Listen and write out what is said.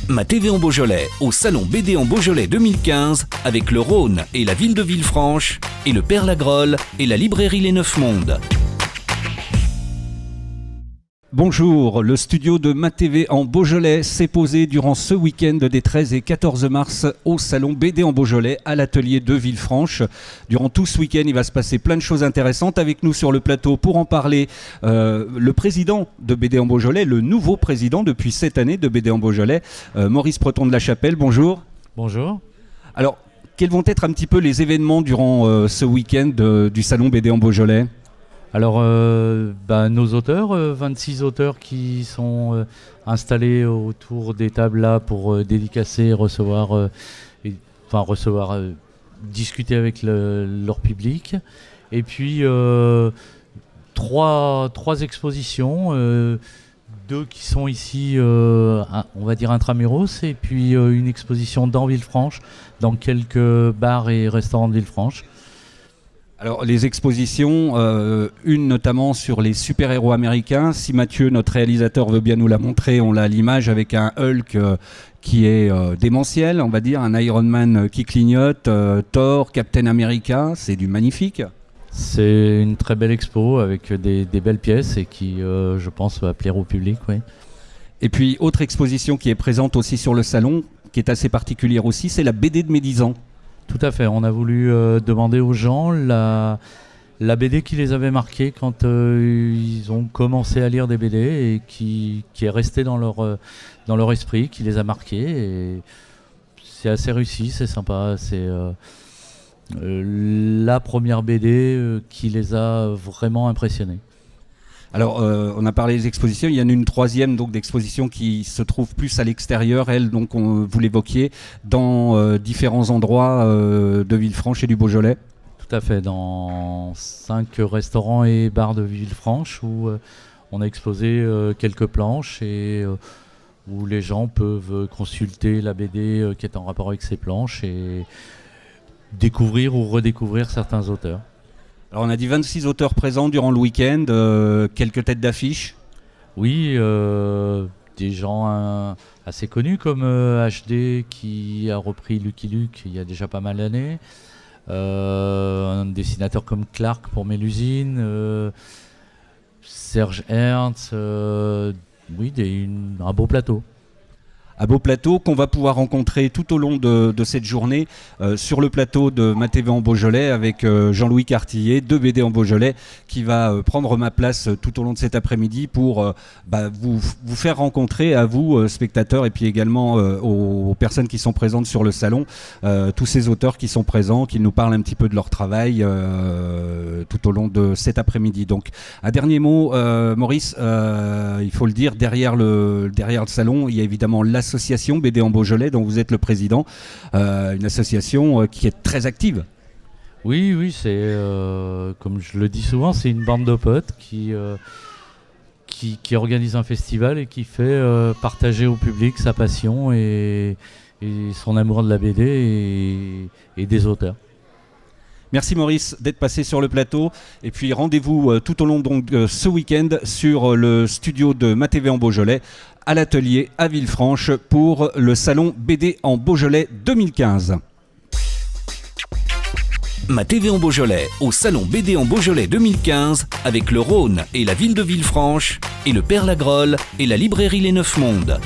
Ma TV en Beaujolais, au Salon BD en Beaujolais 2015, avec le Rhône et la ville de Villefranche, et le Père Lagrolle et la librairie Les Neuf Mondes. Bonjour, le studio de Ma TV en Beaujolais s'est posé durant ce week-end des 13 et 14 mars au Salon BD en Beaujolais à l'atelier de Villefranche. Durant tout ce week-end, il va se passer plein de choses intéressantes. Avec nous sur le plateau pour en parler, le président de BD en Beaujolais, le nouveau président depuis cette année de BD en Beaujolais, Maurice Breton de la Chapelle. Bonjour. Bonjour. Alors, quels vont être un petit peu les événements durant ce week-end du Salon BD en Beaujolais ? Alors, nos auteurs, 26 auteurs qui sont installés autour des tables là pour dédicacer, discuter avec leur public. Et puis, trois expositions, deux qui sont ici, on va dire intramuros, et puis une exposition dans Villefranche, dans quelques bars et restaurants de Villefranche. Alors les expositions, une notamment sur les super-héros américains. Si Mathieu, notre réalisateur, veut bien nous la montrer, on l'a à l'image avec un Hulk qui est démentiel, on va dire, un Iron Man qui clignote, Thor, Captain America, c'est du magnifique. C'est une très belle expo avec des belles pièces et qui, je pense, va plaire au public. Oui. Et puis, autre exposition qui est présente aussi sur le salon, qui est assez particulière aussi, c'est la BD de Médisant. Tout à fait, on a voulu demander aux gens la BD qui les avait marqués quand ils ont commencé à lire des BD et qui est restée dans leur esprit, qui les a marqués. Et c'est assez réussi, c'est sympa. C'est la première BD qui les a vraiment impressionnés. Alors, on a parlé des expositions, il y en a une troisième donc d'exposition qui se trouve plus à l'extérieur, elle, donc vous l'évoquiez, dans différents endroits de Villefranche et du Beaujolais. Tout à fait, dans 5 restaurants et bars de Villefranche où on a exposé quelques planches et où les gens peuvent consulter la BD qui est en rapport avec ces planches et découvrir ou redécouvrir certains auteurs. Alors on a dit 26 auteurs présents durant le week-end, quelques têtes d'affiche. Oui, des gens assez connus comme HD qui a repris Lucky Luke il y a déjà pas mal d'années. Un dessinateur comme Clark pour Mélusine, Serge Ernst, un beau plateau. Un beau plateau qu'on va pouvoir rencontrer tout au long de cette journée sur le plateau de Ma TV en Beaujolais avec Jean-Louis Cartillet de BD en Beaujolais qui va prendre ma place tout au long de cet après-midi pour vous faire rencontrer à vous spectateurs et puis également aux personnes qui sont présentes sur le salon, tous ces auteurs qui sont présents, qui nous parlent un petit peu de leur travail tout au long de cet après-midi. Donc un dernier mot, Maurice, il faut le dire, derrière le salon, il y a évidemment l'association BD en Beaujolais dont vous êtes le président, une association qui est très active. Oui, c'est comme je le dis souvent, c'est une bande de potes qui organise un festival et qui fait partager au public sa passion et son amour de la BD et des auteurs. Merci Maurice d'être passé sur le plateau et puis rendez-vous tout au long ce week-end sur le studio de Ma TV en Beaujolais à l'atelier à Villefranche pour le salon BD en Beaujolais 2015. Ma TV en Beaujolais, au Salon BD en Beaujolais 2015, avec le Rhône et la ville de Villefranche, et le Père Lagrolle et la librairie Les Neuf Mondes.